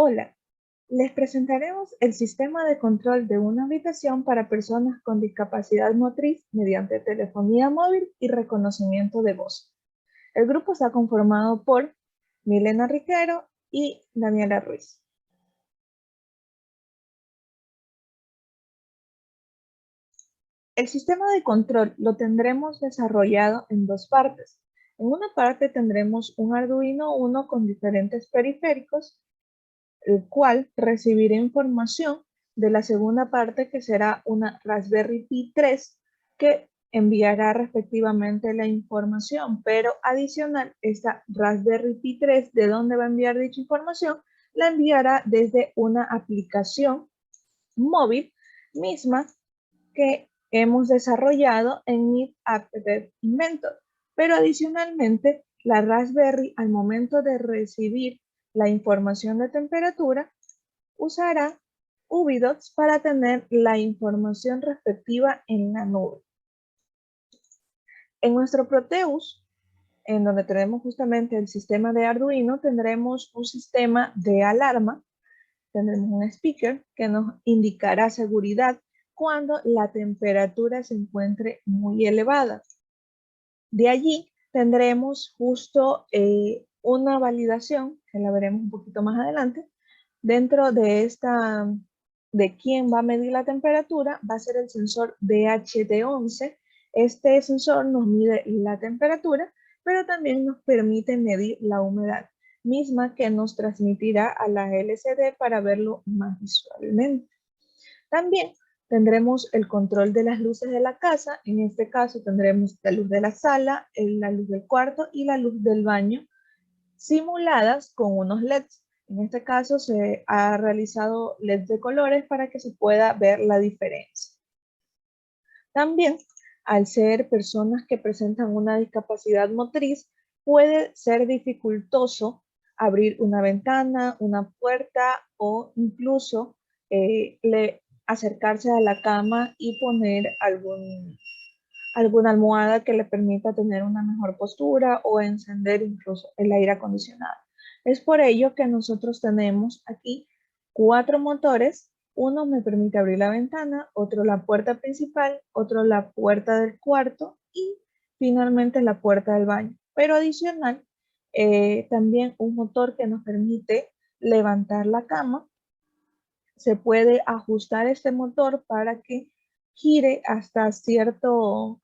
Hola, les presentaremos el sistema de control de una habitación para personas con discapacidad motriz mediante telefonía móvil y reconocimiento de voz. El grupo está conformado por Milena Riquero y Daniela Ruiz. El sistema de control lo tendremos desarrollado en dos partes. En una parte tendremos un Arduino Uno con diferentes periféricos, el cual recibirá información de la segunda parte, que será una Raspberry Pi 3, que enviará respectivamente la información, pero adicional, esta Raspberry Pi 3, ¿de dónde va a enviar dicha información? La enviará desde una aplicación móvil misma que hemos desarrollado en Meet App Dev Inventor. Pero adicionalmente, la Raspberry, al momento de recibir la información de temperatura, usará Ubidots para tener la información respectiva en la nube. En nuestro Proteus, en donde tenemos justamente el sistema de Arduino, tendremos un sistema de alarma, tendremos un speaker que nos indicará seguridad cuando la temperatura se encuentre muy elevada. De allí tendremos justo una validación, que la veremos un poquito más adelante. Dentro de de quién va a medir la temperatura, va a ser el sensor DHT11. Este sensor nos mide la temperatura, pero también nos permite medir la humedad, misma que nos transmitirá a la LCD para verlo más visualmente. También tendremos el control de las luces de la casa. En este caso tendremos la luz de la sala, la luz del cuarto y la luz del baño, simuladas con unos LEDs. En este caso se ha realizado LEDs de colores para que se pueda ver la diferencia. También, al ser personas que presentan una discapacidad motriz, puede ser dificultoso abrir una ventana, una puerta o incluso acercarse a la cama y poner alguna almohada que le permita tener una mejor postura o encender incluso el aire acondicionado. Es por ello que nosotros tenemos aquí 4 motores. Uno me permite abrir la ventana, otro la puerta principal, otro la puerta del cuarto y finalmente la puerta del baño. Pero adicional, también un motor que nos permite levantar la cama. Se puede ajustar este motor para que gire hasta cierto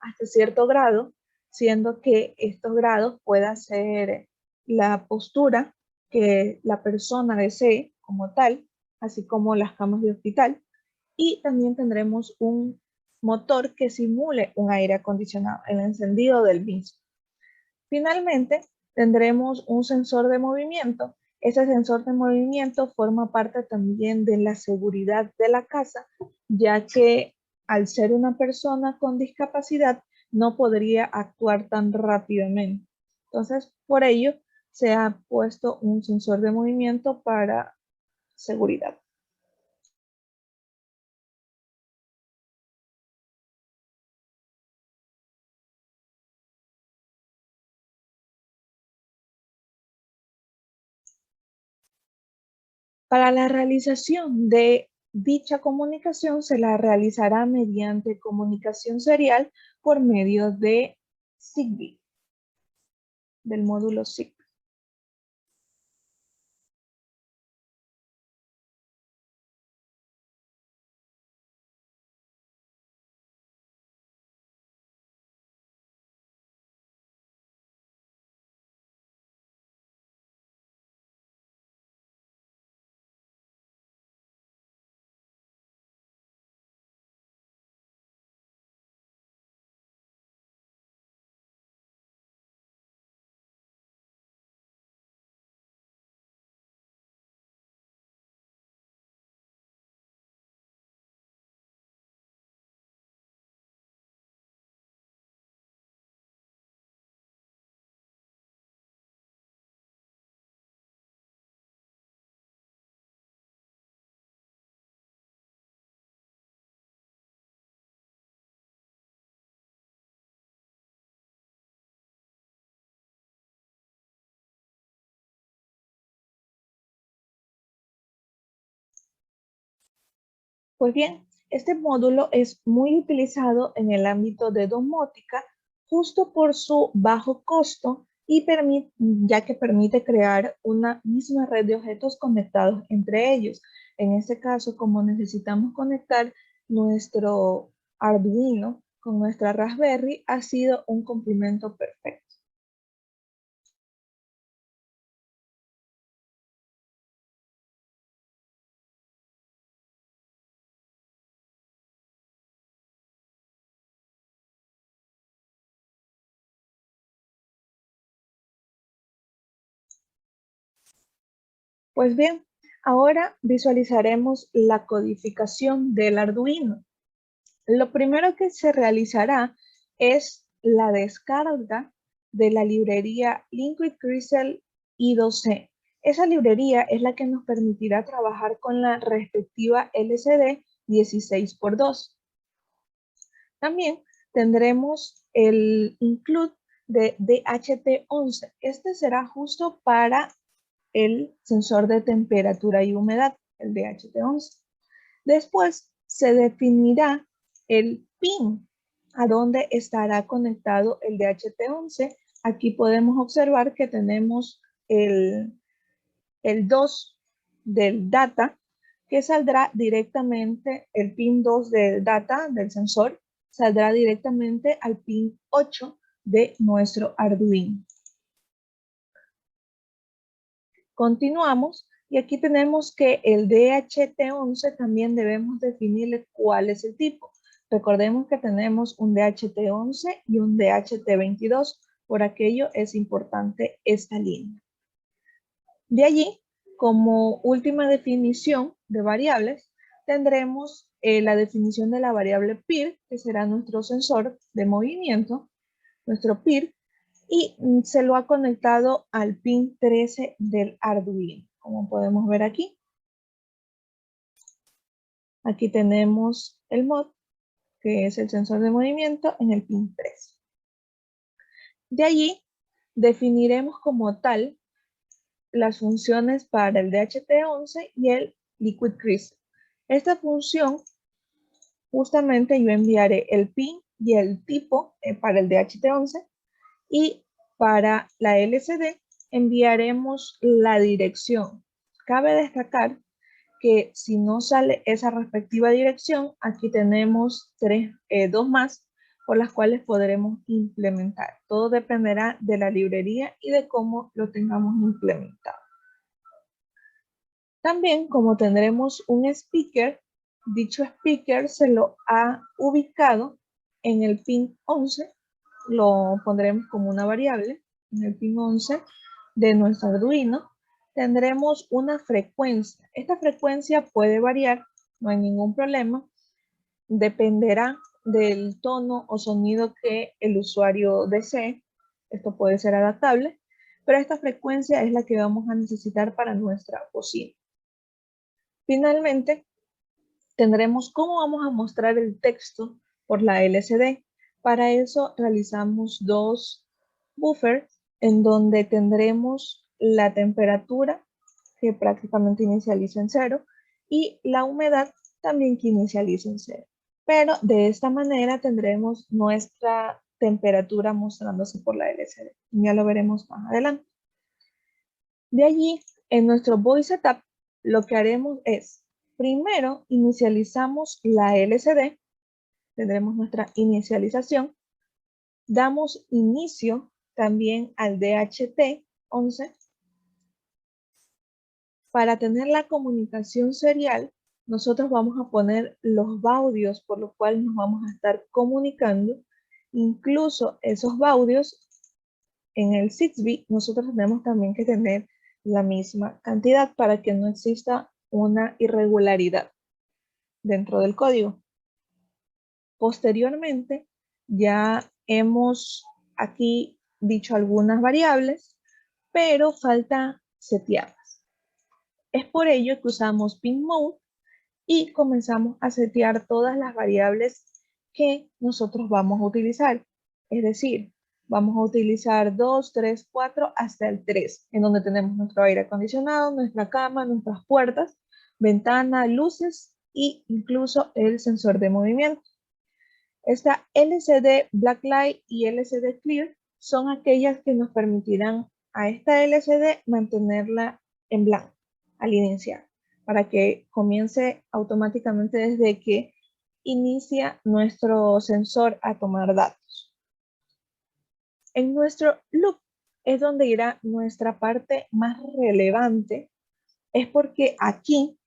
grado, siendo que estos grados pueda ser la postura que la persona desee como tal, así como las camas de hospital. Y también tendremos un motor que simule un aire acondicionado, el encendido del mismo. Finalmente, tendremos un sensor de movimiento. Ese sensor de movimiento forma parte también de la seguridad de la casa, ya que al ser una persona con discapacidad no podría actuar tan rápidamente. Entonces, por ello se ha puesto un sensor de movimiento para seguridad. Para la realización de dicha comunicación se la realizará mediante comunicación serial por medio de Zigbee, del módulo Zigbee. Pues bien, este módulo es muy utilizado en el ámbito de domótica justo por su bajo costo y ya que permite crear una misma red de objetos conectados entre ellos. En este caso, como necesitamos conectar nuestro Arduino con nuestra Raspberry, ha sido un complemento perfecto. Pues bien, ahora visualizaremos la codificación del Arduino. Lo primero que se realizará es la descarga de la librería Liquid Crystal I2C. Esa librería es la que nos permitirá trabajar con la respectiva LCD 16x2. También tendremos el include de DHT11. Este será justo para el sensor de temperatura y humedad, el DHT11. Después se definirá el pin a donde estará conectado el DHT11. Aquí podemos observar que tenemos el 2 del data, que saldrá directamente, el pin 2 del data, del sensor, saldrá directamente al pin 8 de nuestro Arduino. Continuamos y aquí tenemos que el DHT11 también debemos definirle cuál es el tipo. Recordemos que tenemos un DHT11 y un DHT22, por aquello es importante esta línea. De allí, como última definición de variables, tendremos la definición de la variable PIR, que será nuestro sensor de movimiento, nuestro PIR, y se lo ha conectado al pin 13 del Arduino, como podemos ver aquí. Aquí tenemos el mod, que es el sensor de movimiento, en el pin 13. De allí definiremos como tal las funciones para el DHT11 y el Liquid Crystal. Esta función, justamente yo enviaré el pin y el tipo para el DHT11 y para la LCD enviaremos la dirección. Cabe destacar que si no sale esa respectiva dirección, aquí tenemos dos más por las cuales podremos implementar. Todo dependerá de la librería y de cómo lo tengamos implementado. También, como tendremos un speaker, dicho speaker se lo ha ubicado en el pin 11, lo pondremos como una variable, en el pin 11 de nuestro Arduino, tendremos una frecuencia. Esta frecuencia puede variar, no hay ningún problema, dependerá del tono o sonido que el usuario desee. Esto puede ser adaptable, pero esta frecuencia es la que vamos a necesitar para nuestra bocina. Finalmente, tendremos cómo vamos a mostrar el texto por la LCD. Para eso realizamos dos buffers en donde tendremos la temperatura que prácticamente inicializa en 0 y la humedad también que inicializa en 0. Pero de esta manera tendremos nuestra temperatura mostrándose por la LCD. Ya lo veremos más adelante. De allí, en nuestro Voice Setup, lo que haremos es, primero inicializamos la LCD, tendremos nuestra inicialización, damos inicio también al DHT11. Para tener la comunicación serial, nosotros vamos a poner los baudios por los cuales nos vamos a estar comunicando. Incluso esos baudios en el Zigbee, nosotros tenemos también que tener la misma cantidad para que no exista una irregularidad dentro del código. Posteriormente, ya hemos aquí dicho algunas variables, pero falta setearlas. Es por ello que usamos pin mode y comenzamos a setear todas las variables que nosotros vamos a utilizar. Es decir, vamos a utilizar 2, 3, 4 hasta el 3, en donde tenemos nuestro aire acondicionado, nuestra cama, nuestras puertas, ventana, luces e incluso el sensor de movimiento. Esta LCD Blacklight y LCD Clear son aquellas que nos permitirán a esta LCD mantenerla en blanco al iniciar, para que comience automáticamente desde que inicia nuestro sensor a tomar datos. En nuestro loop es donde irá nuestra parte más relevante, es porque aquí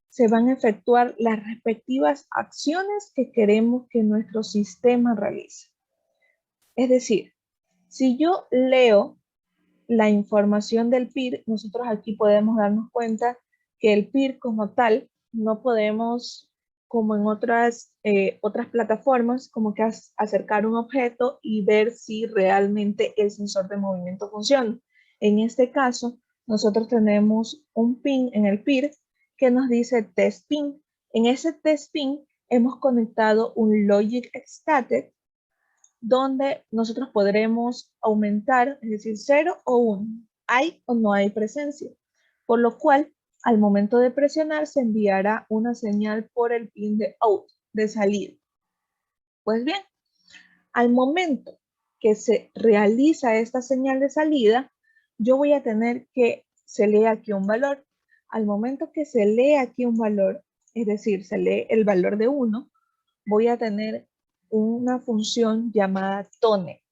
se van a efectuar las respectivas acciones que queremos que nuestro sistema realice. Es decir, si yo leo la información del PIR, nosotros aquí podemos darnos cuenta que el PIR como tal no podemos, como en otras plataformas, como que acercar un objeto y ver si realmente el sensor de movimiento funciona. En este caso, nosotros tenemos un pin en el PIR que nos dice test pin. En ese test pin hemos conectado un logic static donde nosotros podremos aumentar, es decir, 0 o 1. Hay o no hay presencia. Por lo cual, al momento de presionar, se enviará una señal por el pin de out, de salida. Pues bien, al momento que se realiza esta señal de salida, yo voy a tener que se lee aquí un valor. Al momento que se lee aquí un valor, es decir, se lee el valor de 1, voy a tener una función llamada tone.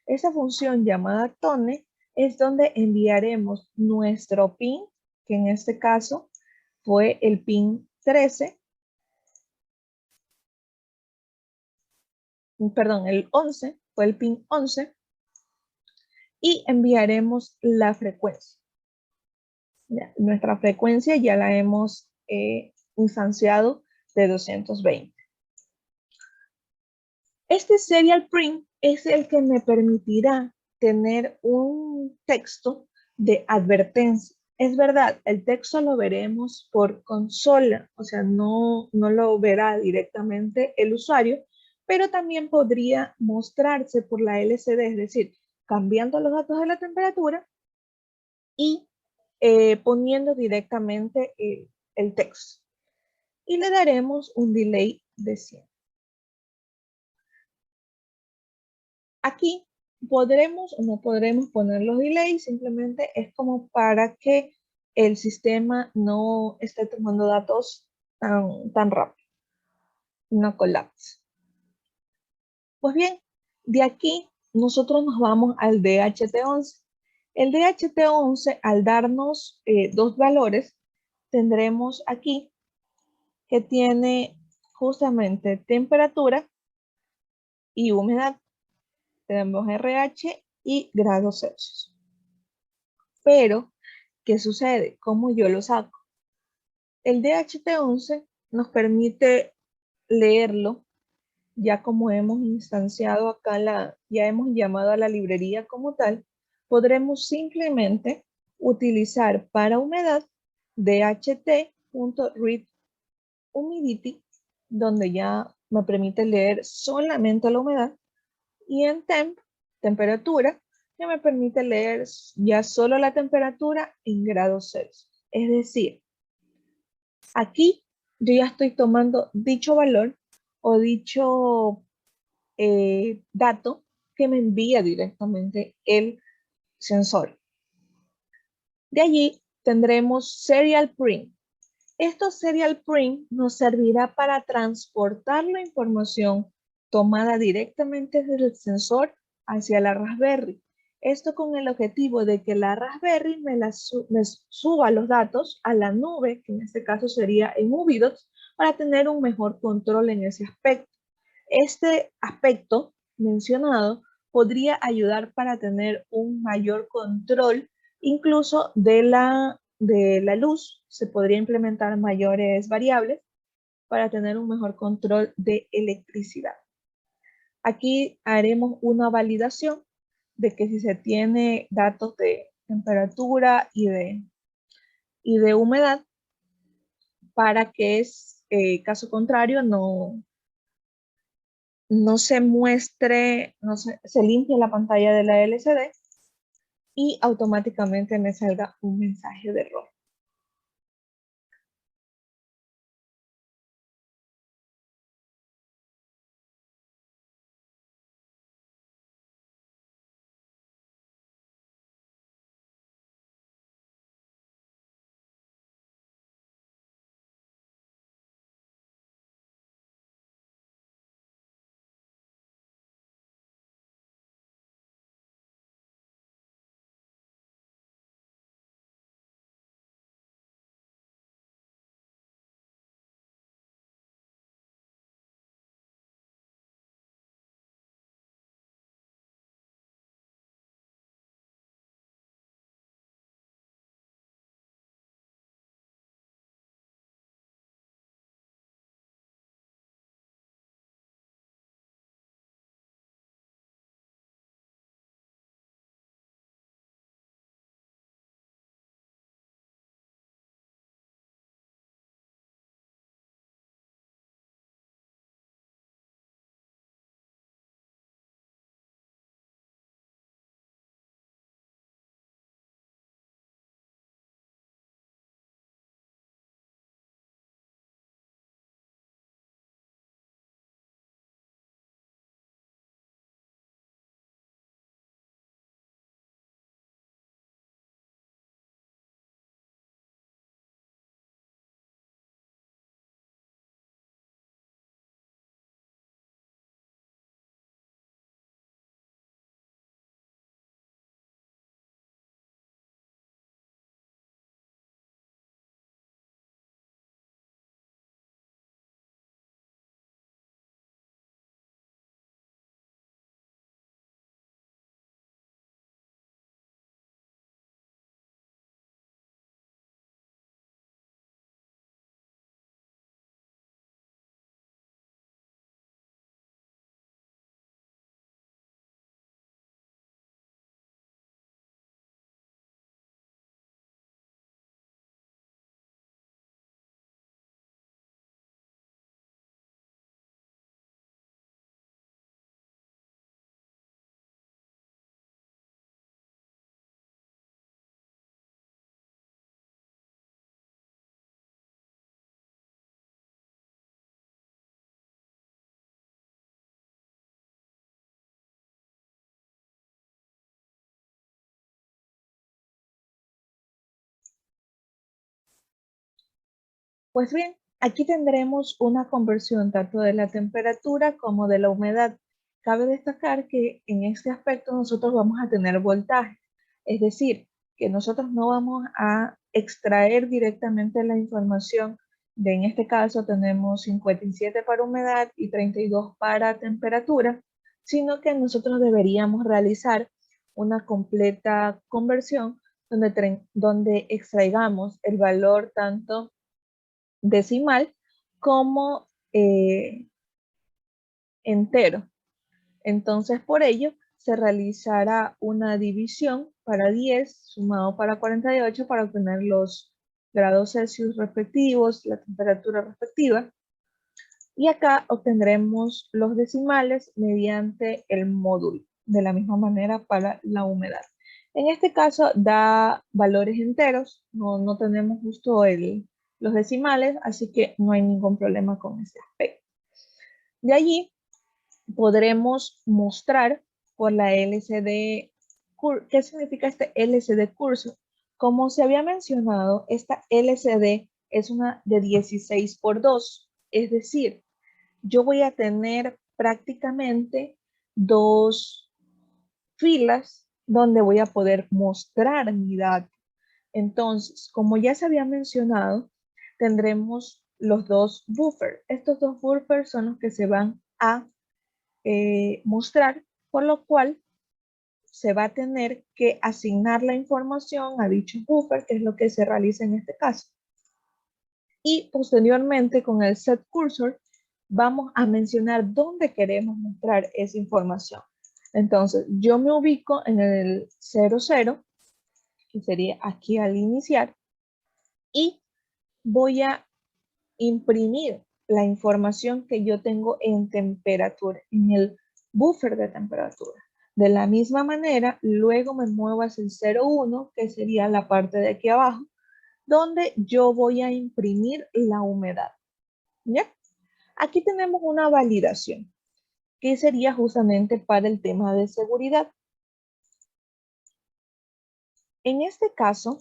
Esa función llamada tone es donde enviaremos nuestro pin, que en este caso fue el pin 13, perdón, el 11, fue el pin 11, y enviaremos la frecuencia. Ya, nuestra frecuencia ya la hemos instanciado de 220. Este serial print es el que me permitirá tener un texto de advertencia. Es verdad, el texto lo veremos por consola, o sea, no lo verá directamente el usuario, pero también podría mostrarse por la LCD, es decir, cambiando los datos de la temperatura y poniendo directamente el texto. Y le daremos un delay de 100. Aquí podremos o no podremos poner los delays, simplemente es como para que el sistema no esté tomando datos tan rápido, no colapse. Pues bien, de aquí nosotros nos vamos al DHT11. El DHT11, al darnos dos valores, tendremos aquí que tiene justamente temperatura y humedad. Tenemos RH y grados Celsius. Pero, ¿qué sucede? ¿Cómo yo lo saco? El DHT11 nos permite leerlo, ya como hemos instanciado acá, ya hemos llamado a la librería como tal, podremos simplemente utilizar para humedad dht.readHumidity, donde ya me permite leer solamente la humedad, y en temp, temperatura, que me permite leer ya solo la temperatura en grados Celsius. Es decir, aquí yo ya estoy tomando dicho valor o dicho dato que me envía directamente el sensor. De allí tendremos serial print. Esto serial print nos servirá para transportar la información tomada directamente desde el sensor hacia la Raspberry. Esto con el objetivo de que la Raspberry me suba los datos a la nube, que en este caso sería en Ubidots, para tener un mejor control en ese aspecto. Este aspecto mencionado podría ayudar para tener un mayor control incluso de la luz. Se podría implementar mayores variables para tener un mejor control de electricidad. Aquí haremos una validación de que si se tiene datos de temperatura y de humedad, para que caso contrario no se muestre, se limpie la pantalla de la LCD y automáticamente me salga un mensaje de error. Pues bien, aquí tendremos una conversión tanto de la temperatura como de la humedad. Cabe destacar que en este aspecto nosotros vamos a tener voltaje, es decir, que nosotros no vamos a extraer directamente la información de, en este caso tenemos 57 para humedad y 32 para temperatura, sino que nosotros deberíamos realizar una completa conversión donde extraigamos el valor tanto decimal como entero. Entonces, por ello, se realizará una división para 10 sumado para 48 para obtener los grados Celsius respectivos, la temperatura respectiva. Y acá obtendremos los decimales mediante el módulo, de la misma manera para la humedad. En este caso da valores enteros, no tenemos justo los decimales, así que no hay ningún problema con ese aspecto. De allí podremos mostrar por la LCD, ¿qué significa este LCD Cursor? Como se había mencionado, esta LCD es una de 16 por 2, es decir, yo voy a tener prácticamente dos filas donde voy a poder mostrar mi dato. Entonces, como ya se había mencionado, tendremos los dos buffers. Estos dos buffers son los que se van a mostrar, por lo cual se va a tener que asignar la información a dicho buffer, que es lo que se realiza en este caso. Y posteriormente con el set cursor vamos a mencionar dónde queremos mostrar esa información. Entonces, yo me ubico en el 00, que sería aquí al iniciar, y voy a imprimir la información que yo tengo en temperatura, en el buffer de temperatura. De la misma manera, luego me muevo hacia el 01, que sería la parte de aquí abajo, donde yo voy a imprimir la humedad. ¿Ya? Aquí tenemos una validación, que sería justamente para el tema de seguridad. En este caso,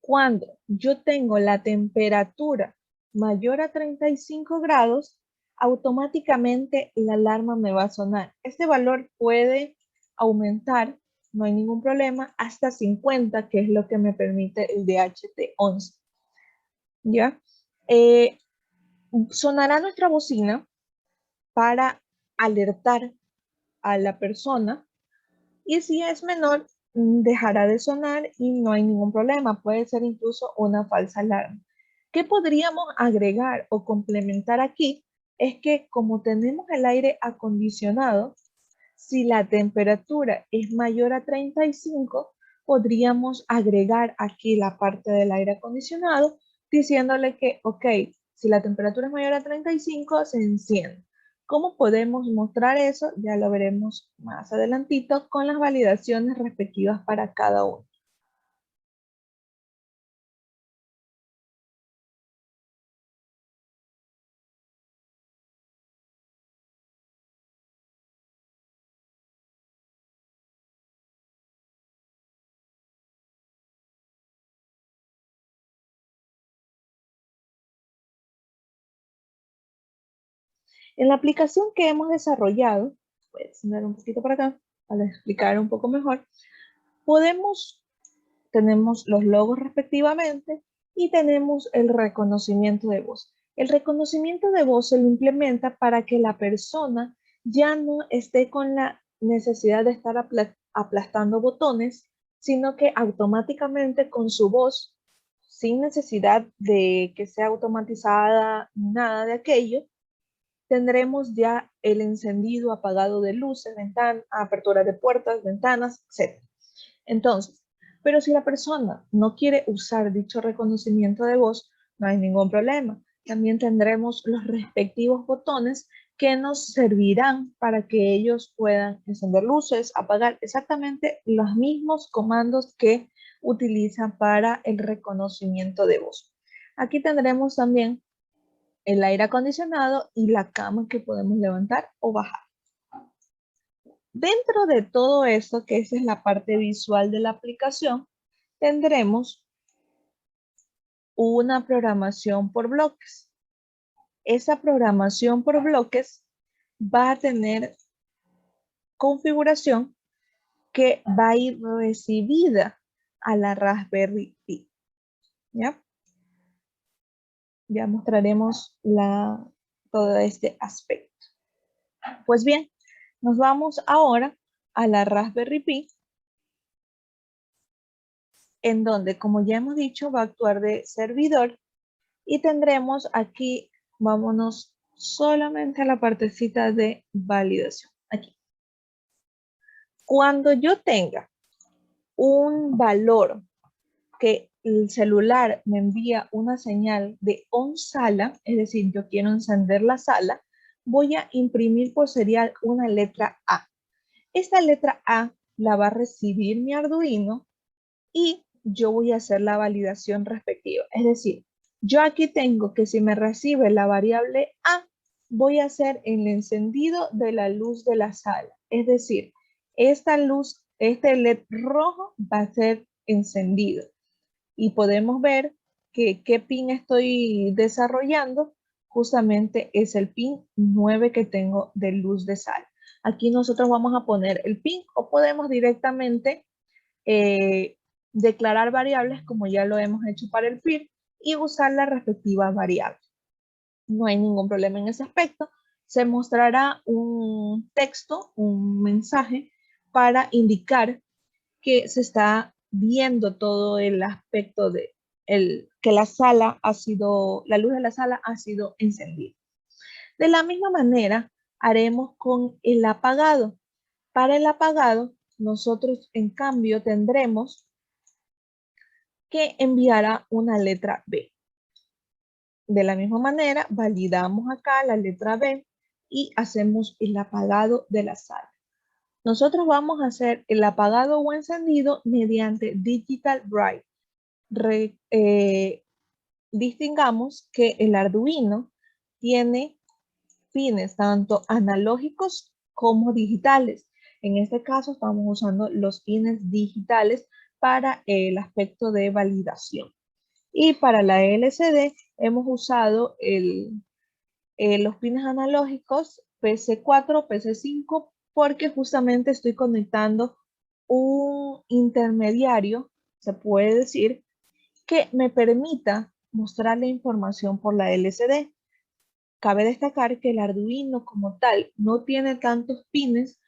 cuando yo tengo la temperatura mayor a 35 grados, automáticamente la alarma me va a sonar. Este valor puede aumentar, no hay ningún problema, hasta 50, que es lo que me permite el DHT11. ¿Ya? Sonará nuestra bocina para alertar a la persona y si es menor, dejará de sonar y no hay ningún problema. Puede ser incluso una falsa alarma. ¿Qué podríamos agregar o complementar aquí? Es que como tenemos el aire acondicionado, si la temperatura es mayor a 35, podríamos agregar aquí la parte del aire acondicionado diciéndole que, ok, si la temperatura es mayor a 35, se enciende. ¿Cómo podemos mostrar eso? Ya lo veremos más adelantito con las validaciones respectivas para cada uno. En la aplicación que hemos desarrollado, voy a extender un poquito para acá para explicar un poco mejor, tenemos los logos respectivamente y tenemos el reconocimiento de voz. El reconocimiento de voz se lo implementa para que la persona ya no esté con la necesidad de estar aplastando botones, sino que automáticamente con su voz, sin necesidad de que sea automatizada, nada de aquello, tendremos ya el encendido, apagado de luces, ventanas, apertura de puertas, ventanas, etc. Entonces, pero si la persona no quiere usar dicho reconocimiento de voz, no hay ningún problema. También tendremos los respectivos botones que nos servirán para que ellos puedan encender luces, apagar exactamente los mismos comandos que utilizan para el reconocimiento de voz. Aquí tendremos también el aire acondicionado y la cama que podemos levantar o bajar. Dentro de todo esto, que esa es la parte visual de la aplicación, tendremos una programación por bloques. Esa programación por bloques va a tener configuración que va a ir recibida a la Raspberry Pi. ¿Ya? Ya mostraremos todo este aspecto. Pues bien, nos vamos ahora a la Raspberry Pi, en donde, como ya hemos dicho, va a actuar de servidor y tendremos aquí, vámonos solamente a la partecita de validación. Aquí. Cuando yo tenga un valor que el celular me envía una señal de on sala, es decir, yo quiero encender la sala, voy a imprimir por serial una letra A. Esta letra A la va a recibir mi Arduino y yo voy a hacer la validación respectiva. Es decir, yo aquí tengo que si me recibe la variable A, voy a hacer el encendido de la luz de la sala. Es decir, esta luz, este LED rojo va a ser encendido. Y podemos ver que qué pin estoy desarrollando. Justamente es el pin 9 que tengo de luz de sala. Aquí nosotros vamos a poner el pin o podemos directamente declarar variables como ya lo hemos hecho para el PIR y usar la respectiva variable. No hay ningún problema en ese aspecto. Se mostrará un texto, un mensaje para indicar que se está viendo todo el aspecto de que la sala ha sido, la luz de la sala ha sido encendida. De la misma manera, haremos con el apagado. Para el apagado, nosotros en cambio tendremos que enviará una letra B. De la misma manera, validamos acá la letra B y hacemos el apagado de la sala. Nosotros vamos a hacer el apagado o encendido mediante Digital Bright. Distingamos que el Arduino tiene pines tanto analógicos como digitales. En este caso estamos usando los pines digitales para el aspecto de validación. Y para la LCD hemos usado los pines analógicos PC4, PC5, porque justamente estoy conectando un intermediario, se puede decir, que me permita mostrar la información por la LCD. Cabe destacar que el Arduino como tal no tiene tantos pines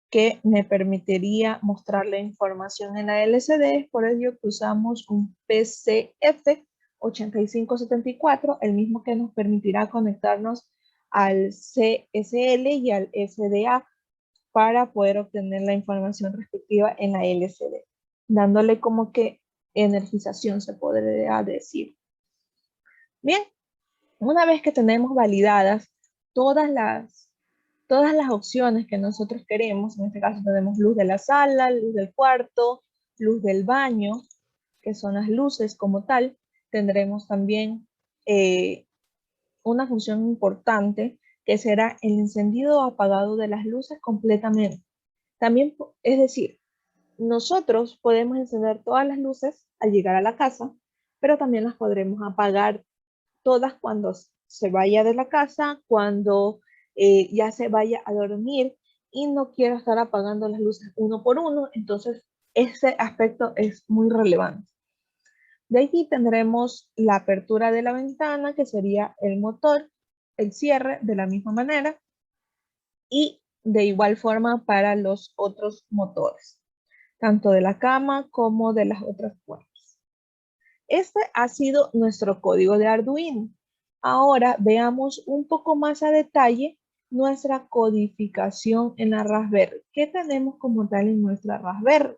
que me permitiría mostrar la información en la LCD, por ello que usamos un PCF8574, el mismo que nos permitirá conectarnos al CSL y al SDA para poder obtener la información respectiva en la LCD, dándole como que energización, se podría decir. Bien, una vez que tenemos validadas todas las opciones que nosotros queremos, en este caso tenemos luz de la sala, luz del cuarto, luz del baño, que son las luces como tal, tendremos también una función importante que será el encendido o apagado de las luces completamente. También, es decir, nosotros podemos encender todas las luces al llegar a la casa, pero también las podremos apagar todas cuando se vaya de la casa, cuando ya se vaya a dormir y no quiera estar apagando las luces uno por uno. Entonces, ese aspecto es muy relevante. De aquí tendremos la apertura de la ventana, que sería el motor, el cierre de la misma manera y de igual forma para los otros motores, tanto de la cama como de las otras puertas. Este ha sido nuestro código de Arduino. Ahora veamos un poco más a detalle nuestra codificación en la Raspberry. ¿Qué tenemos como tal en nuestra Raspberry?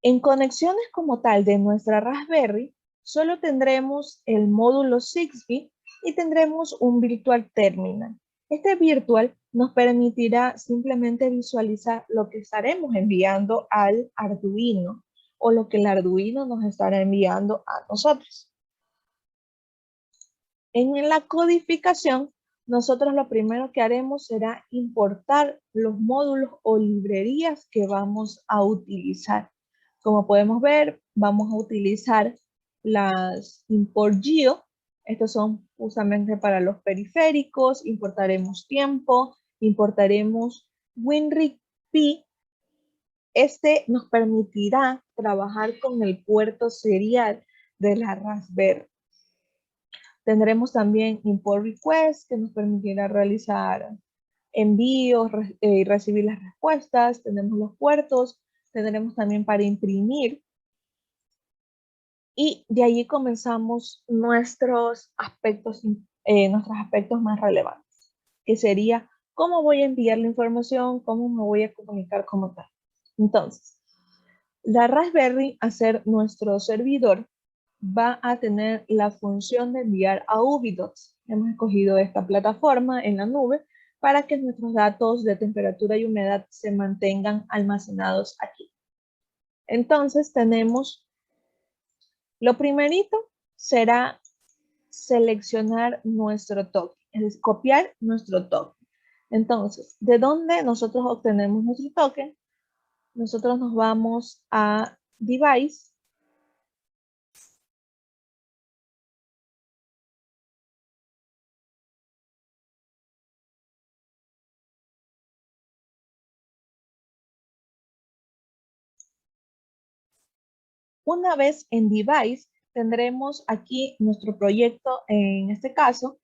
En conexiones como tal de nuestra Raspberry, solo tendremos el módulo Zigbee y tendremos un Virtual Terminal. Este Virtual nos permitirá simplemente visualizar lo que estaremos enviando al Arduino o lo que el Arduino nos estará enviando a nosotros. En la codificación, nosotros lo primero que haremos será importar los módulos o librerías que vamos a utilizar Como podemos ver, vamos a utilizar las import geo. Estos son justamente para los periféricos. Importaremos tiempo, importaremos WinRig P. Este nos permitirá trabajar con el puerto serial de la Raspberry. Tendremos también import request, que nos permitirá realizar envíos y recibir las respuestas. Tenemos los puertos, tendremos también para imprimir. Y de allí comenzamos nuestros aspectos más relevantes, que sería cómo voy a enviar la información, cómo me voy a comunicar como tal. Entonces, la Raspberry, a ser nuestro servidor, va a tener la función de enviar a Ubidots. Hemos escogido esta plataforma en la nube para que nuestros datos de temperatura y humedad se mantengan almacenados aquí. Entonces tenemos, lo primerito será seleccionar nuestro token, es decir, copiar nuestro token. Entonces, ¿de dónde nosotros obtenemos nuestro token? Nosotros nos vamos a Device. Una vez en Device, tendremos aquí nuestro proyecto en este caso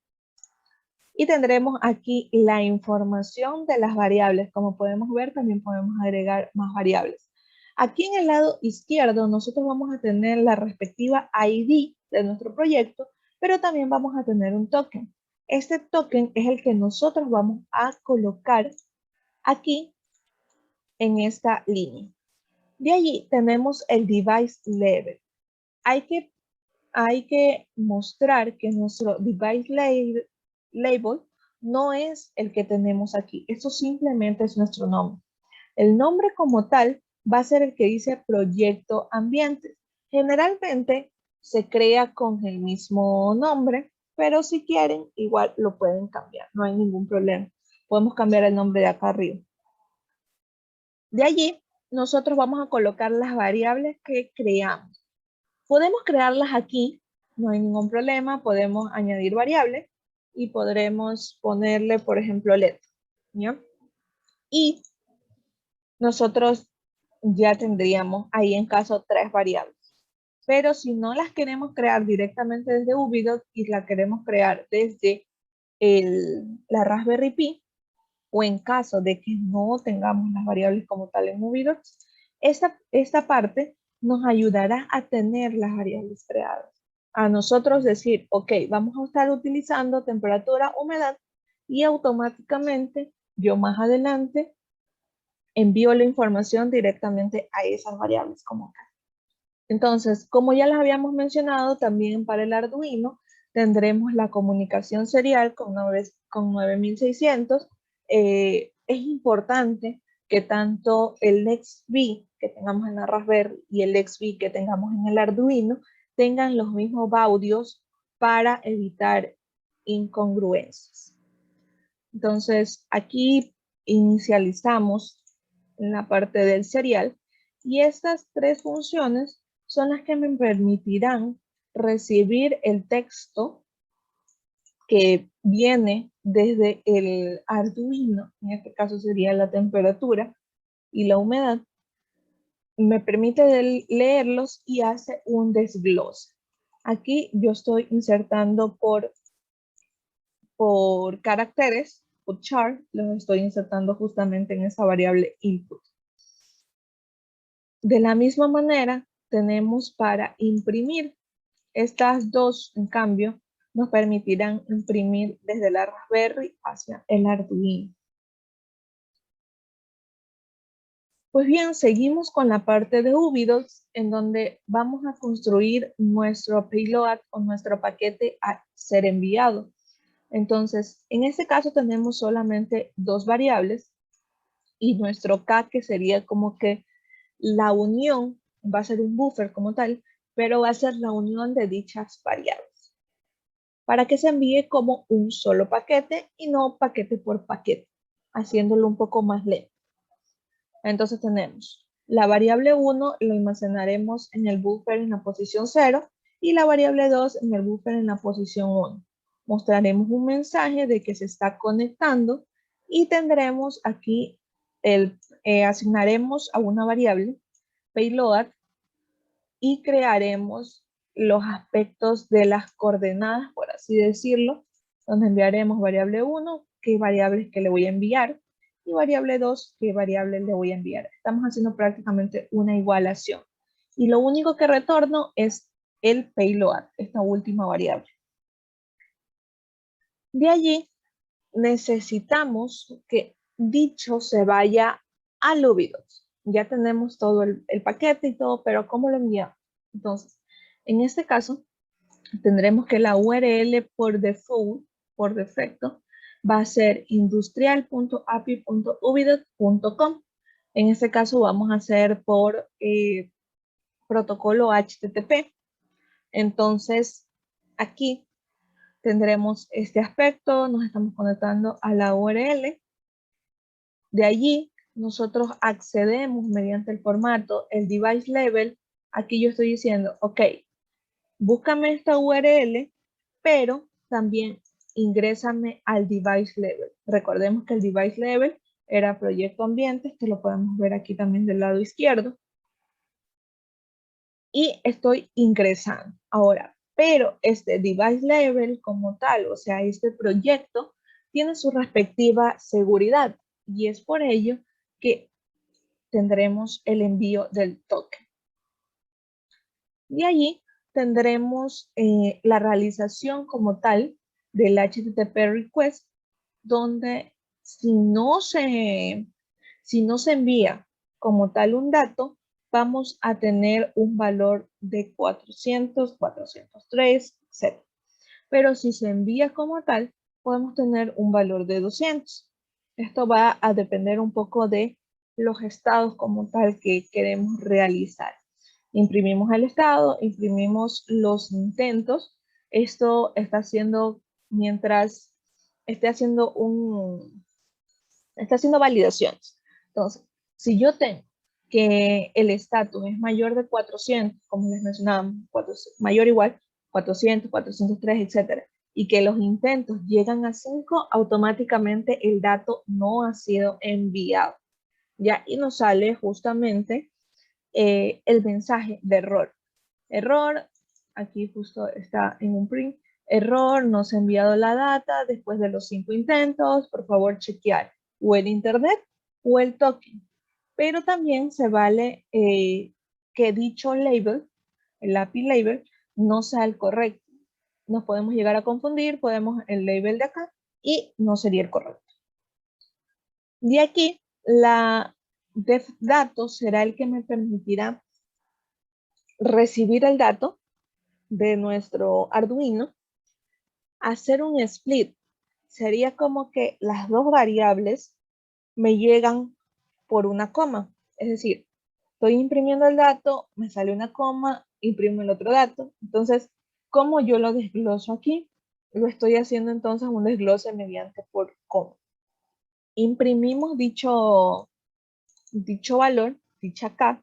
y tendremos aquí la información de las variables. Como podemos ver, también podemos agregar más variables. Aquí en el lado izquierdo nosotros vamos a tener la respectiva ID de nuestro proyecto, pero también vamos a tener un token. Este token es el que nosotros vamos a colocar aquí en esta línea. De allí tenemos el device level. Hay que mostrar que nuestro device label no es el que tenemos aquí. Esto simplemente es nuestro nombre. El nombre como tal va a ser el que dice proyecto ambiente. Generalmente se crea con el mismo nombre, pero si quieren, igual lo pueden cambiar. No hay ningún problema. Podemos cambiar el nombre de acá arriba. De allí, nosotros vamos a colocar las variables que creamos. Podemos crearlas aquí, no hay ningún problema. Podemos añadir variables y podremos ponerle, por ejemplo, letra, ¿ya? Y nosotros ya tendríamos ahí en caso 3 variables. Pero si no las queremos crear directamente desde Ubidots y la queremos crear desde la Raspberry Pi, o en caso de que no tengamos las variables como tal en Ubidots, esta parte nos ayudará a tener las variables creadas. A nosotros decir, ok, vamos a estar utilizando temperatura, humedad, y automáticamente yo más adelante envío la información directamente a esas variables como tal. Entonces, como ya las habíamos mencionado, también para el Arduino tendremos la comunicación serial con 9600. Es importante que tanto el XBee que tengamos en la Raspberry y el XBee que tengamos en el Arduino tengan los mismos baudios para evitar incongruencias. Entonces, aquí inicializamos en la parte del serial y estas 3 funciones son las que me permitirán recibir el texto que viene desde el Arduino, en este caso sería la temperatura y la humedad, me permite leerlos y hace un desglose. Aquí yo estoy insertando por caracteres, por char, los estoy insertando justamente en esa variable input. De la misma manera, tenemos para imprimir. Estas dos, en cambio, nos permitirán imprimir desde la Raspberry hacia el Arduino. Pues bien, seguimos con la parte de Ubidots, en donde vamos a construir nuestro payload o nuestro paquete a ser enviado. Entonces, en este caso tenemos solamente 2 variables y nuestro K, que sería como que la unión, va a ser un buffer como tal, pero va a ser la unión de dichas variables, para que se envíe como un solo paquete y no paquete por paquete, haciéndolo un poco más lento. Entonces tenemos La variable 1 lo almacenaremos en el buffer en la posición 0 y la variable 2 en el buffer en la posición 1. Mostraremos un mensaje de que se está conectando y tendremos aquí, asignaremos a una variable payload y crearemos los aspectos de las coordenadas, por así decirlo, donde enviaremos variable 1, qué variables que le voy a enviar, y variable 2, qué variable le voy a enviar. Estamos haciendo prácticamente una igualación. Y lo único que retorno es el payload, esta última variable. De allí, necesitamos que dicho se vaya al Ubidocs. Ya tenemos todo el paquete y todo, pero ¿cómo lo enviamos? Entonces, en este caso, tendremos que la URL por default, por defecto, va a ser industrial.api.ubidocs.com. En este caso vamos a hacer por protocolo HTTP. Entonces, aquí tendremos este aspecto, nos estamos conectando a la URL. De allí, nosotros accedemos mediante el formato, el device level. Aquí yo estoy diciendo, ok, búscame esta URL, pero también ingrésame al device level. Recordemos que el device level era proyecto ambientes, que lo podemos ver aquí también del lado izquierdo. Y estoy ingresando. Ahora, pero este device level como tal, o sea, este proyecto, tiene su respectiva seguridad. Y es por ello que tendremos el envío del token. De allí tendremos la realización como tal del HTTP request, donde si no se envía como tal un dato, vamos a tener un valor de 400, 403, etc. Pero si se envía como tal, podemos tener un valor de 200. Esto va a depender un poco de los estados como tal que queremos realizar. Imprimimos el estado, imprimimos los intentos. Esto está haciendo mientras esté haciendo validaciones. Entonces, si yo tengo que el estatus es mayor de 400, como les mencionaba, mayor o igual, 400, 403, etc., y que los intentos llegan a 5, automáticamente el dato no ha sido enviado. ¿Ya? Y nos sale justamente el mensaje de error. Error, aquí justo está en un print, error, no se ha enviado la data después de los 5 intentos, por favor chequear o el internet o el token. Pero también se vale que dicho label, el API label, no sea el correcto. Nos podemos llegar a confundir, podemos el label de acá y no sería el correcto. De aquí, la def datos será el que me permitirá recibir el dato de nuestro Arduino, hacer un split. Sería como que las dos variables me llegan por una coma. Es decir, estoy imprimiendo el dato, me sale una coma, imprimo el otro dato. Entonces, ¿cómo yo lo desgloso aquí? Lo estoy haciendo entonces un desglose mediante por coma. Imprimimos dicho valor, dicha K,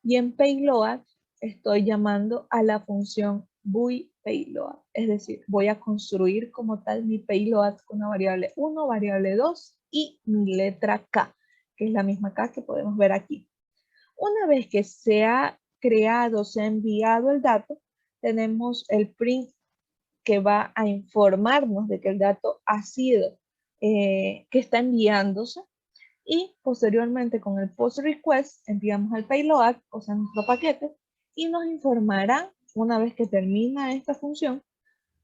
y en payload estoy llamando a la función buiPayload. Es decir, voy a construir como tal mi payload con una variable 1, variable 2 y mi letra K, que es la misma K que podemos ver aquí. Una vez que se ha creado, se ha enviado el dato, tenemos el print que va a informarnos de que el dato ha sido, que está enviándose. Y posteriormente con el post request enviamos al payload, o sea, nuestro paquete, y nos informará, una vez que termina esta función,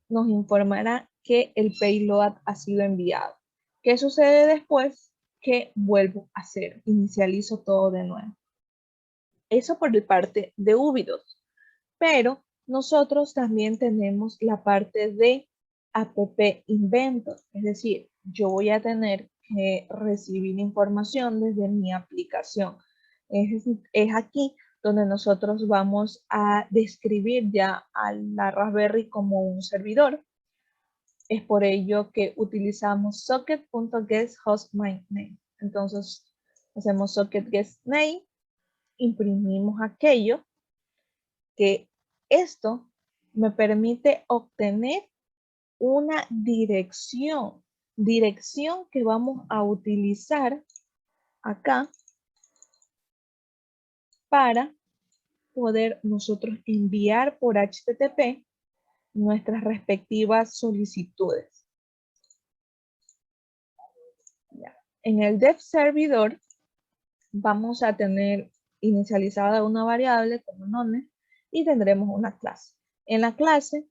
nos informará que el payload ha sido enviado. ¿Qué sucede después? Que vuelvo a hacer, inicializo todo de nuevo. Eso por la parte de Ubidocs. Pero nosotros también tenemos la parte de app inventor, es decir, yo voy a tener que recibir información desde mi aplicación. Es aquí donde nosotros vamos a describir ya a la Raspberry como un servidor. Es por ello que utilizamos socket.guessHostMyName. Entonces, hacemos socket guessName imprimimos aquello que esto me permite obtener una dirección que vamos a utilizar acá para poder nosotros enviar por HTTP nuestras respectivas solicitudes. En el dev servidor vamos a tener inicializada una variable como none y tendremos una clase. En la clase,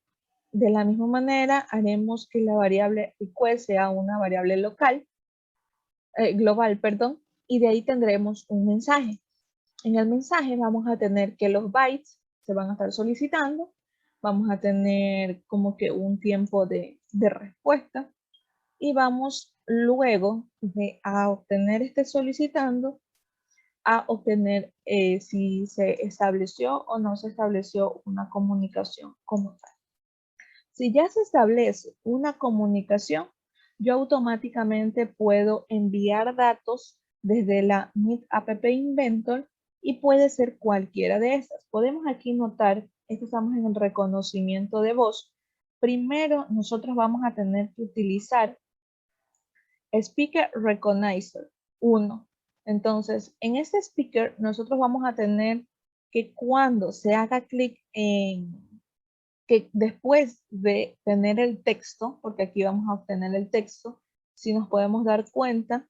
de la misma manera, haremos que la variable request sea una variable local, global, perdón, y de ahí tendremos un mensaje. En el mensaje vamos a tener que los bytes se van a estar solicitando, vamos a tener como que un tiempo de respuesta y vamos luego de obtener este solicitando a obtener si se estableció o no se estableció una comunicación como tal. Si ya se establece una comunicación, yo automáticamente puedo enviar datos desde la Meet App Inventor y puede ser cualquiera de estas. Podemos aquí notar, estamos en el reconocimiento de voz. Primero, nosotros vamos a tener que utilizar Speaker Recognizer 1. Entonces, en este speaker, nosotros vamos a tener que cuando se haga clic en que después de tener el texto, porque aquí vamos a obtener el texto, si nos podemos dar cuenta,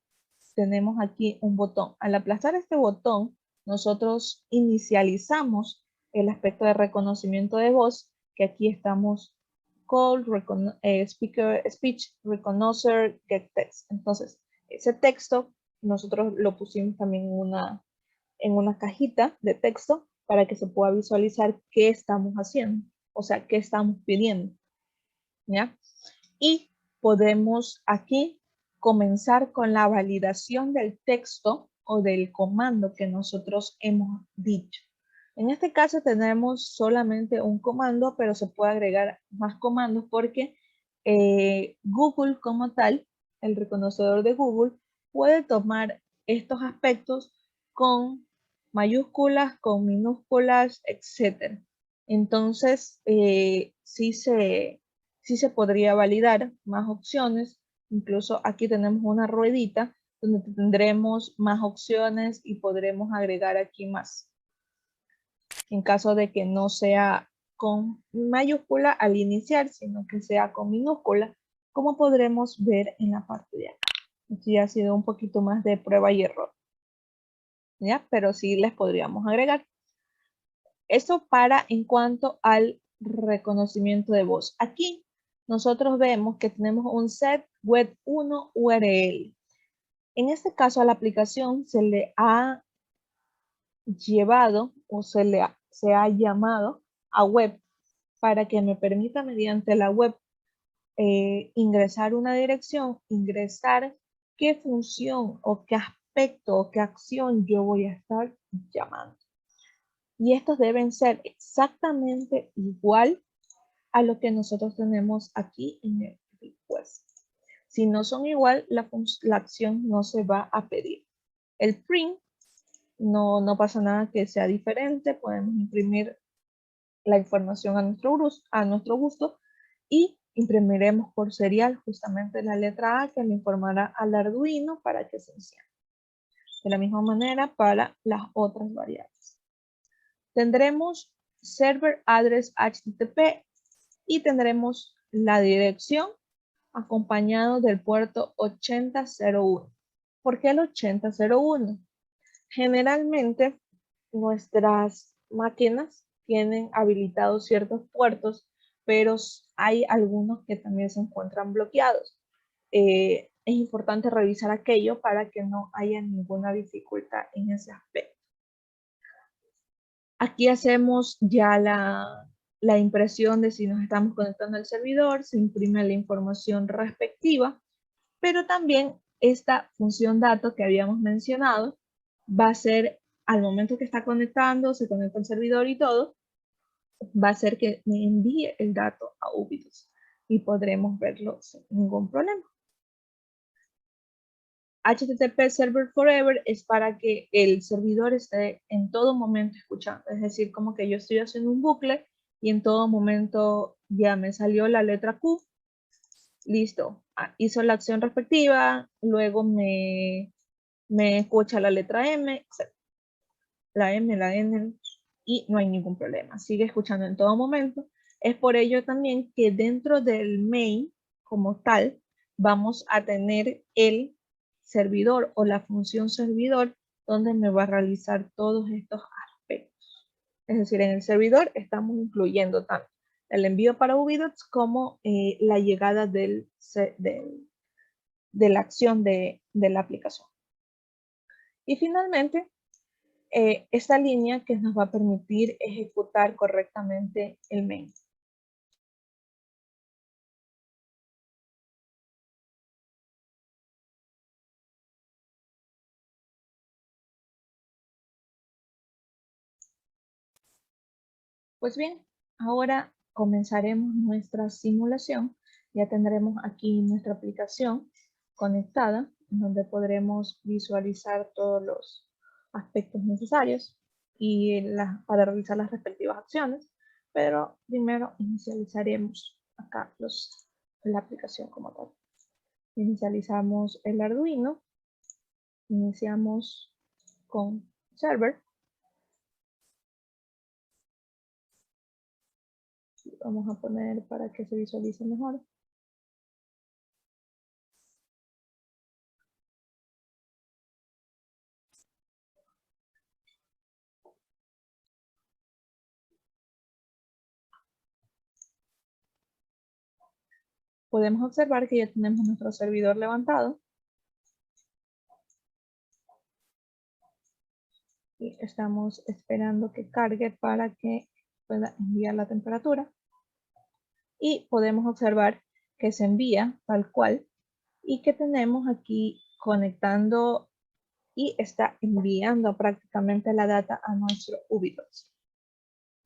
tenemos aquí un botón. Al aplastar este botón, nosotros inicializamos el aspecto de reconocimiento de voz, que aquí estamos call, speaker, speech, reconocer, get text. Entonces, ese texto nosotros lo pusimos también en una cajita de texto para que se pueda visualizar qué estamos haciendo, o sea, qué estamos pidiendo, ¿ya? Y podemos aquí comenzar con la validación del texto o del comando que nosotros hemos dicho. En este caso tenemos solamente un comando, pero se puede agregar más comandos porque Google como tal, el reconocedor de Google, puede tomar estos aspectos con mayúsculas, con minúsculas, etc. Entonces, sí se podría validar más opciones. Incluso aquí tenemos una ruedita donde tendremos más opciones y podremos agregar aquí más. En caso de que no sea con mayúscula al iniciar, sino que sea con minúscula, como podremos ver en la parte de acá. Aquí ha sido un poquito más de prueba y error, ¿ya? Pero sí les podríamos agregar. Eso para en cuanto al reconocimiento de voz. Aquí nosotros vemos que tenemos un set web 1 URL. En este caso a la aplicación se le ha llevado o se ha llamado a web para que me permita mediante la web ingresar una dirección, ingresar qué función o qué aspecto o qué acción yo voy a estar llamando. Y estos deben ser exactamente igual a lo que nosotros tenemos aquí en el request. Si no son igual, la acción no se va a pedir. El print, no pasa nada que sea diferente. Podemos imprimir la información a nuestro gusto y imprimiremos por serial justamente la letra A que le informará al Arduino para que se encienda. De la misma manera para las otras variables. Tendremos server address HTTP y tendremos la dirección acompañado del puerto 8001. ¿Por qué el 8001? Generalmente nuestras máquinas tienen habilitados ciertos puertos, pero hay algunos que también se encuentran bloqueados. Es importante revisar aquello para que no haya ninguna dificultad en ese aspecto. Aquí hacemos ya la impresión de si nos estamos conectando al servidor, se imprime la información respectiva, pero también esta función dato que habíamos mencionado va a ser, al momento que está conectando, se conecta al servidor y todo, va a ser que me envíe el dato a Ubitus y podremos verlo sin ningún problema. HTTP Server Forever es para que el servidor esté en todo momento escuchando. Es decir, como que yo estoy haciendo un bucle y en todo momento ya me salió la letra Q. Listo. Hizo la acción respectiva, luego me escucha la letra M, la M, la N, y no hay ningún problema. Sigue escuchando en todo momento. Es por ello también que dentro del main como tal, vamos a tener el servidor o la función servidor donde me va a realizar todos estos aspectos. Es decir, en el servidor estamos incluyendo tanto el envío para Ubidots como la llegada de la acción de la aplicación. Y finalmente, esta línea que nos va a permitir ejecutar correctamente el main. Pues bien, ahora comenzaremos nuestra simulación. Ya tendremos aquí nuestra aplicación conectada, donde podremos visualizar todos los aspectos necesarios y para realizar las respectivas acciones. Pero primero inicializaremos acá la aplicación como tal. Inicializamos el Arduino, iniciamos con server. Vamos a poner para que se visualice mejor. Podemos observar que ya tenemos nuestro servidor levantado. Y estamos esperando que cargue para que pueda enviar la temperatura. Y podemos observar que se envía tal cual y que tenemos aquí conectando y está enviando prácticamente la data a nuestro Ubidots.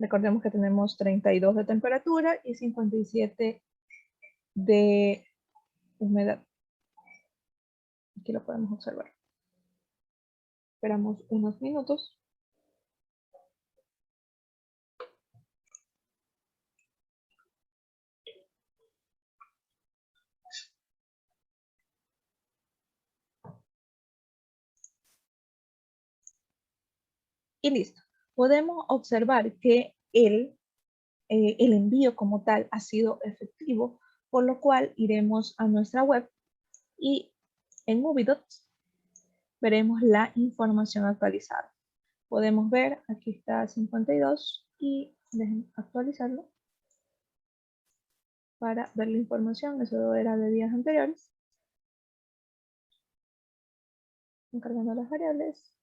Recordemos que tenemos 32 de temperatura y 57 de humedad. Aquí lo podemos observar. Esperamos unos minutos. Y listo. Podemos observar que el envío como tal ha sido efectivo, por lo cual iremos a nuestra web y en Ubidots veremos la información actualizada. Podemos ver, aquí está 52 y déjenme actualizarlo para ver la información. Eso era de días anteriores. Encargando las variables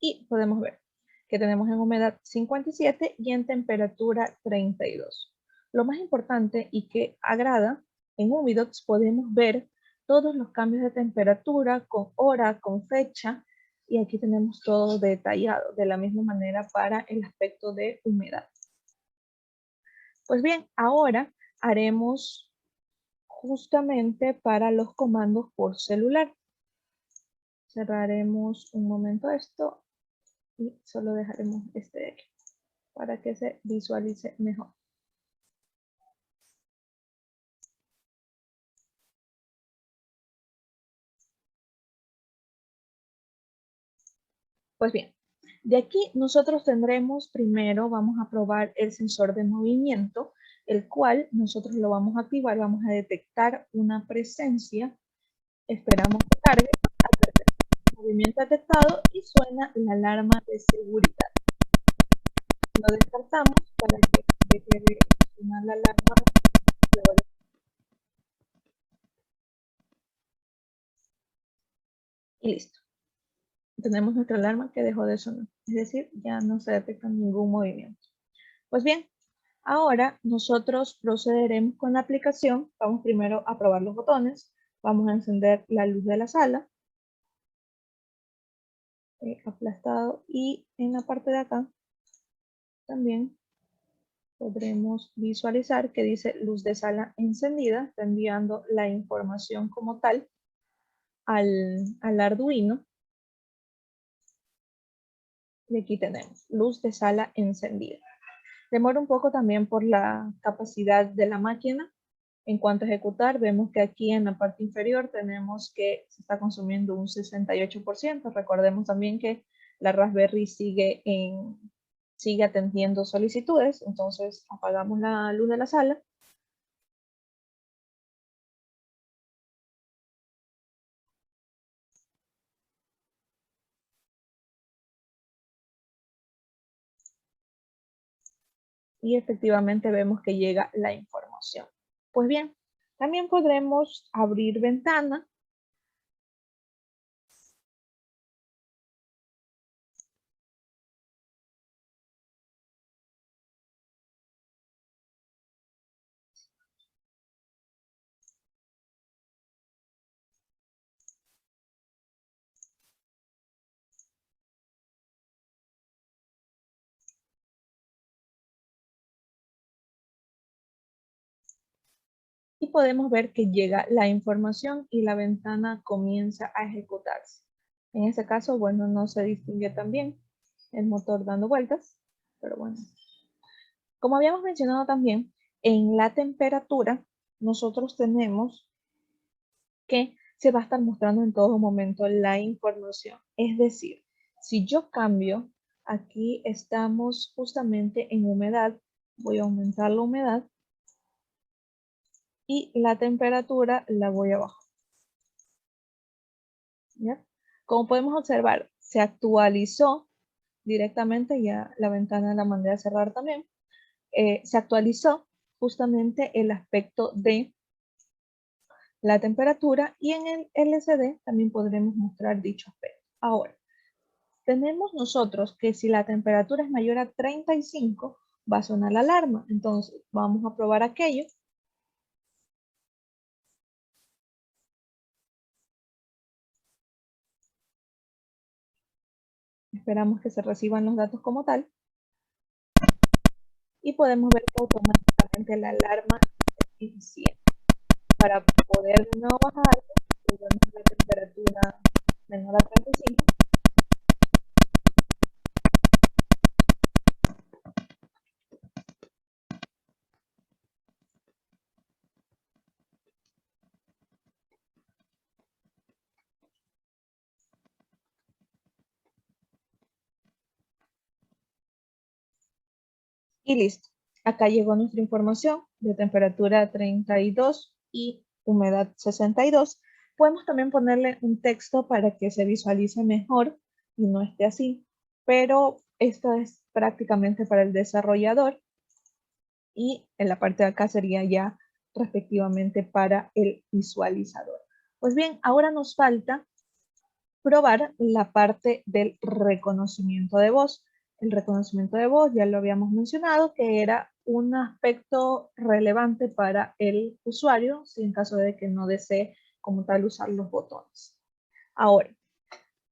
y podemos ver que tenemos en humedad 57 y en temperatura 32. Lo más importante y que agrada, en Ubidots podemos ver todos los cambios de temperatura con hora, con fecha, y aquí tenemos todo detallado de la misma manera para el aspecto de humedad. Pues bien, ahora haremos justamente para los comandos por celular. Cerraremos un momento esto y solo dejaremos este de aquí para que se visualice mejor. Pues bien, de aquí nosotros tendremos primero, vamos a probar el sensor de movimiento, el cual nosotros lo vamos a activar, vamos a detectar una presencia, esperamos que cargue, movimiento detectado y suena la alarma de seguridad. Lo descartamos para que deje de sonar la alarma. Y listo. Tenemos nuestra alarma que dejó de sonar, es decir, ya no se detecta ningún movimiento. Pues bien, ahora nosotros procederemos con la aplicación. Vamos primero a probar los botones. Vamos a encender la luz de la sala, aplastado, y en la parte de acá también podremos visualizar que dice luz de sala encendida, está enviando la información como tal. al Arduino. Y aquí tenemos luz de sala encendida. Demora un poco también por la capacidad de la máquina. En cuanto a ejecutar, vemos que aquí en la parte inferior tenemos que se está consumiendo un 68%. Recordemos también que la Raspberry sigue atendiendo solicitudes. Entonces apagamos la luz de la sala. Y efectivamente vemos que llega la información. Pues bien, también podremos abrir ventana. Y podemos ver que llega la información y la ventana comienza a ejecutarse. En este caso, bueno, no se distingue tan bien el motor dando vueltas, pero bueno. Como habíamos mencionado también, en la temperatura nosotros tenemos que se va a estar mostrando en todo momento la información. Es decir, si yo cambio, aquí estamos justamente en humedad, voy a aumentar la humedad y la temperatura la voy a bajar. ¿Ya? Como podemos observar, se actualizó directamente, ya la ventana la mandé a cerrar también, se actualizó justamente el aspecto de la temperatura y en el LCD también podremos mostrar dicho aspecto. Ahora, tenemos nosotros que si la temperatura es mayor a 35, va a sonar la alarma. Entonces, vamos a probar aquello. Esperamos que se reciban los datos como tal. Y podemos ver que automáticamente la alarma se enciende. Para poder de nuevo bajar, ponemos la temperatura menor a 35. Y listo. Acá llegó nuestra información de temperatura 32 y humedad 62. Podemos también ponerle un texto para que se visualice mejor y no esté así, pero esto es prácticamente para el desarrollador y en la parte de acá sería ya respectivamente para el visualizador. Pues bien, ahora nos falta probar la parte del reconocimiento de voz. El reconocimiento de voz ya lo habíamos mencionado, que era un aspecto relevante para el usuario, si en caso de que no desee como tal usar los botones. Ahora,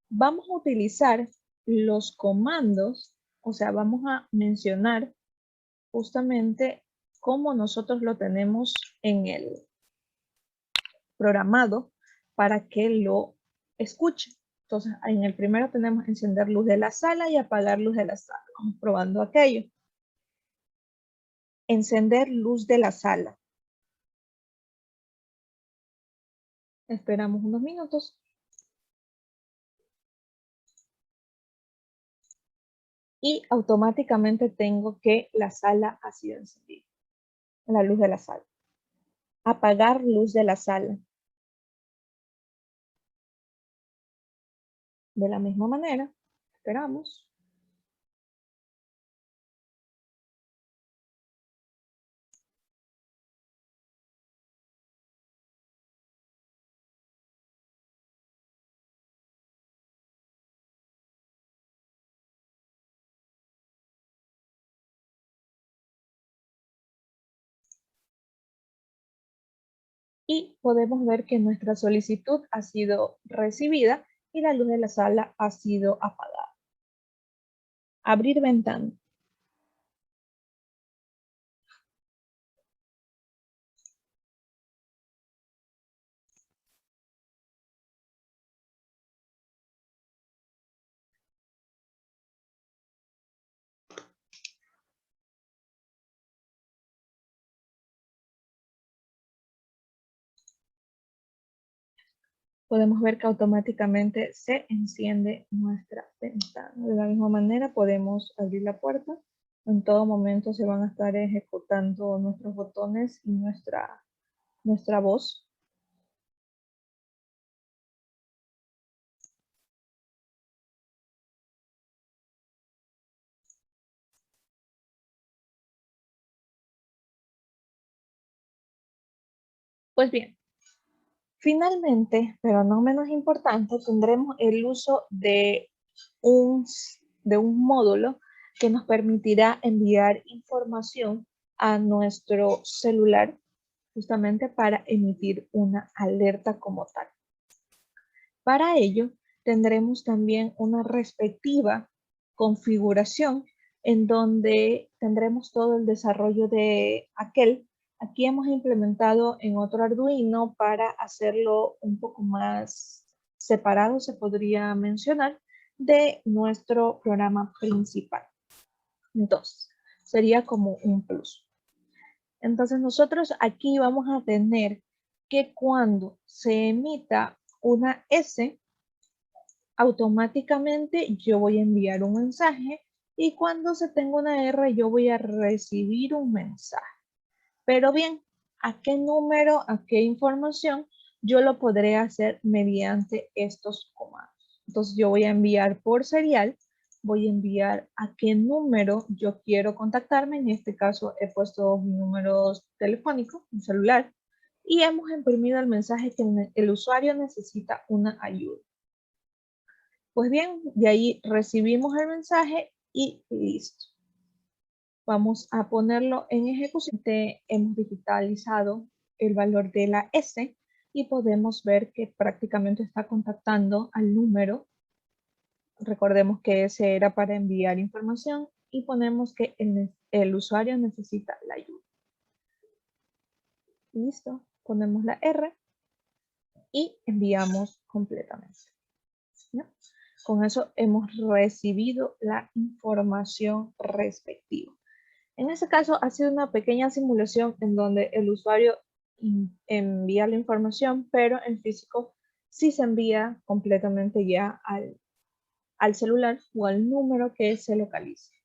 vamos a utilizar los comandos, o sea, vamos a mencionar justamente cómo nosotros lo tenemos en el programado para que lo escuche. Entonces, en el primero tenemos encender luz de la sala y apagar luz de la sala. Vamos probando aquello. Encender luz de la sala. Esperamos unos minutos. Y automáticamente tengo que la sala ha sido encendida. La luz de la sala. Apagar luz de la sala. De la misma manera, esperamos. Y podemos ver que nuestra solicitud ha sido recibida y la luz de la sala ha sido apagada. Abrir ventana. podemos ver que automáticamente se enciende nuestra ventana. De la misma manera podemos abrir la puerta. En todo momento se van a estar ejecutando nuestros botones y nuestra voz. Pues bien, finalmente, pero no menos importante, tendremos el uso un, de un módulo que nos permitirá enviar información a nuestro celular justamente para emitir una alerta como tal. Para ello, tendremos también una respectiva configuración en donde tendremos todo el desarrollo de aquel. Aquí hemos implementado en otro Arduino para hacerlo un poco más separado, se podría mencionar, de nuestro programa principal. Entonces, sería como un plus. Entonces, nosotros aquí vamos a tener que cuando se emita una S, automáticamente yo voy a enviar un mensaje y cuando se tenga una R yo voy a recibir un mensaje. Pero bien, ¿a qué número, a qué información? Yo lo podré hacer mediante estos comandos. Entonces yo voy a enviar por serial, voy a enviar a qué número yo quiero contactarme. En este caso he puesto mi número telefónico, mi celular, y hemos imprimido el mensaje que el usuario necesita una ayuda. Pues bien, de ahí recibimos el mensaje y listo. Vamos a ponerlo en ejecución. Hemos digitalizado el valor de la S y podemos ver que prácticamente está contactando al número. Recordemos que ese era para enviar información y ponemos que el usuario necesita la ayuda. Listo, ponemos la R y enviamos completamente. ¿No? Con eso hemos recibido la información respectiva. En este caso ha sido una pequeña simulación en donde el usuario envía la información, pero en físico sí se envía completamente ya al celular o al número que se localice.